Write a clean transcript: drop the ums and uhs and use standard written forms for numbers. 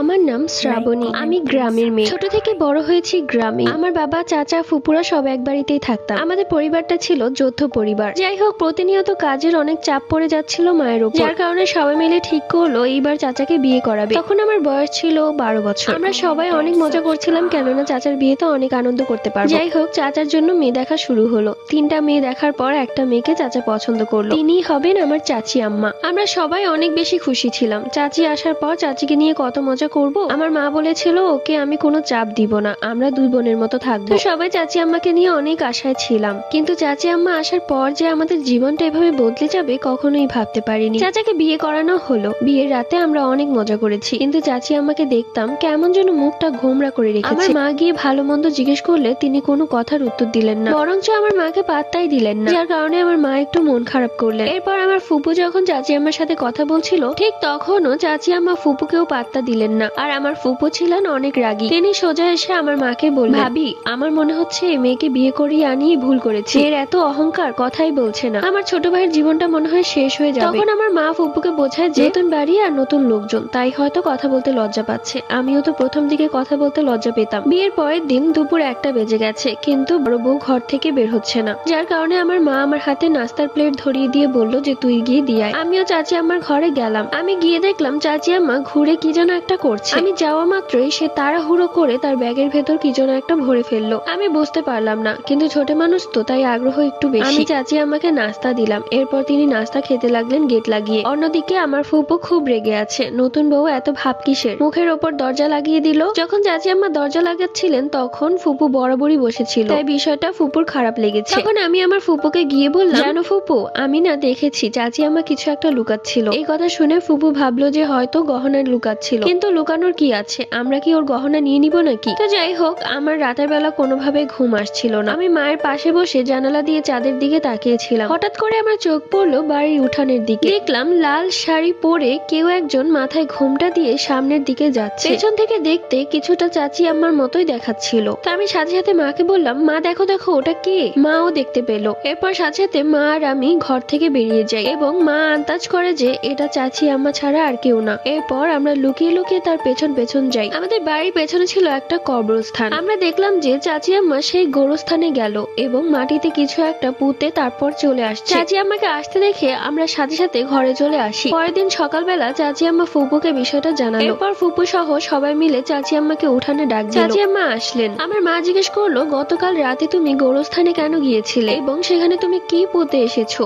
আমার নাম শ্রাবণী। আমি গ্রামের মেয়ে। ছোট থেকে বড় হয়েছি গ্রামে। আমার বাবা, চাচা, ফুপুরা সব এক বাড়িতেই থাকতাম। আমাদের পরিবারটা ছিল যৌথ পরিবার। যাই হোক, প্রতিনিয়ত কাজের অনেক চাপ পড়ে যাচ্ছিল মায়ের উপর, যার কারণে সবাই মিলে ঠিক করলো এইবার চাচাকে বিয়ে করাবে। তখন আমার বয়স ছিল 12 বছর। আমরা সবাই অনেক মজা করছিলাম, কেননা চাচার বিয়েতে অনেক আনন্দ করতে পারবো। যাই হোক, চাচার জন্য মেয়ে দেখা শুরু হলো। 3টা মেয়ে দেখার পর একটা মেয়েকে চাচা পছন্দ করলো। তিনিই হবেন আমার চাচি আম্মা। আমরা সবাই অনেক বেশি খুশি ছিলাম। চাচি আসার পর চাচিকে নিয়ে কত মজা করব। আমার মা বলেছিল ওকে আমি কোনো চাপ দিব না, আমরা দুই বোনের মতো থাকবো। সবাই চাচি আম্মাকে নিয়ে অনেক আশায় ছিলাম, কিন্তু চাচি আম্মা আসার পর যে আমাদের জীবনটা এভাবে বদলে যাবে কখনোই ভাবতে পারিনি। চাচাকে বিয়ে করানো হলো। বিয়ের রাতে আমরা অনেক মজা করেছি, কিন্তু চাচি আম্মাকে দেখতাম কেমন যেন মুখটা ঘোমরা করে রেখেছে। আমার মা গিয়ে ভালো মন্দ জিজ্ঞেস করলে তিনি কোনো কথার উত্তর দিলেন না, বরঞ্চ আমার মাকে পাত্তাই দিলেন না, যার কারণে আমার মা একটু মন খারাপ করলেন। এরপর আমার ফুপু যখন চাচি আম্মার সাথে কথা বলছিল, ঠিক তখনও চাচি আম্মা ফুপুকেও পাত্তা দিলেন না। আর আমার ফুপু ছিলেন অনেক রাগী। তিনি সোজা এসে আমার মাকে বললেন, ভাবি, আমার মনে হচ্ছে এই মেয়েকে বিয়ে করিয়ে আনিয়ে ভুল করেছি। এর এত অহংকার, কথাই বলছে না। আমার ছোট ভাইয়ের জীবনটা মনে হয় শেষ হয়ে যাবে। তখন আমার মা ফুপুকে বোঝায় যে নতুন বাড়ি আর নতুন লোকজন, তাই হয়তো কথা বলতে লজ্জা পাচ্ছে। আমিও তো প্রথম দিকে কথা বলতে লজ্জা পেতাম। বিয়ের পরের দিন দুপুর 1টা বেজে গেছে, কিন্তু বড় বউ ঘর থেকে বের হচ্ছে না, যার কারণে আমার মা আমার হাতে নাস্তার প্লেট ধরিয়ে দিয়ে বলল যে তুই গিয়ে দিয়ে আয়। আমিও চাচি আমার ঘরে গেলাম। আমি গিয়ে দেখলাম চাচি আম্মা ঘুরে কি যেন একটা করছে। আমি যাওয়া মাত্রই সে তাড়াহুড়ো করে তার ব্যাগের ভেতর কি যেন একটা ভরে ফেললো। আমি বুঝতে পারলাম না, কিন্তু ছোট মানুষ তো, তাই আগ্রহ একটু বেশি। আমি চাচি আম্মাকে নাস্তা দিলাম। এরপর তিনি নাস্তা খেতে লাগলেন গেট লাগিয়ে। অন্যদিকে আমার ফুপু খুব রেগে আছে। নতুন বউ এত ভাব কিসের? মুখের ওপর দরজা লাগিয়ে দিল। যখন চাচি আম্মা দরজা লাগাচ্ছিলেন তখন ফুপু বরাবরই বসেছিল, তাই বিষয়টা ফুপুর খারাপ লেগেছে। তখন আমি আমার ফুপুকে গিয়ে বললাম, জানো ফুপু, আমি না দেখেছি চাচি আম্মা কিছু একটা লুকাচ্ছিল। এই কথা শুনে ফুপু ভাবলো যে হয়তো গহনা লুকাচ্ছিল, কিন্তু লুকানোর কি আছে, আমরা কি ওর গহনা নিয়ে নিব নাকি? তো যাই হোক, আমার রাতের বেলা কোনোভাবে ঘুম আসছিল না। আমি মায়ের পাশে বসে জানালা দিয়ে চাঁদের দিকে তাকিয়েছিলাম। হঠাৎ করে আমার চোখ পড়লো বাড়ির উঠানের দিকে। দেখলাম লাল শাড়ি পরে কেউ একজন মাথায় ঘোমটা দিয়ে সামনের দিকে যাচ্ছে। পেছন থেকে দেখতে কিছুটা চাচি আম্মার মতোই দেখাচ্ছিল। তো আমি সাথে সাথে মাকে বললাম, মা দেখো দেখো, ওটা কে? মাও দেখতে পেলো। এরপর সাথে সাথে মা আর আমি ঘর থেকে বেরিয়ে যাই, এবং মা আন্দাজ করে যে এটা চাচি আম্মা ছাড়া আর কেউ না। এরপর আমরা লুকিয়ে লুকিয়ে তার পেছন পেছন যাই। আমাদের বাড়ির পেছনে ছিল একটা কবরস্থান। আমরা দেখলাম যে চাচি আম্মা সেই গোরস্থানে গেল এবং মাটিতে কিছু একটা পুঁতে তারপর চলে আসছে। চাচি আম্মাকে আসতে দেখে আমরা সাথে সাথে ঘরে চলে আসি। পরের দিন সকালবেলা চাচি আম্মা ফুপুকে বিষয়টা জানালো। এরপর ফুপু সহ সবাই মিলে চাচি আম্মাকে উঠানে ডাক দিল। চাচি আম্মা আসলেন। আমার মা জিজ্ঞেস করলো, গতকাল রাতে তুমি গোরস্থানে কেন গিয়েছিলে এবং সেখানে তুমি কি পুঁতে এসেছো?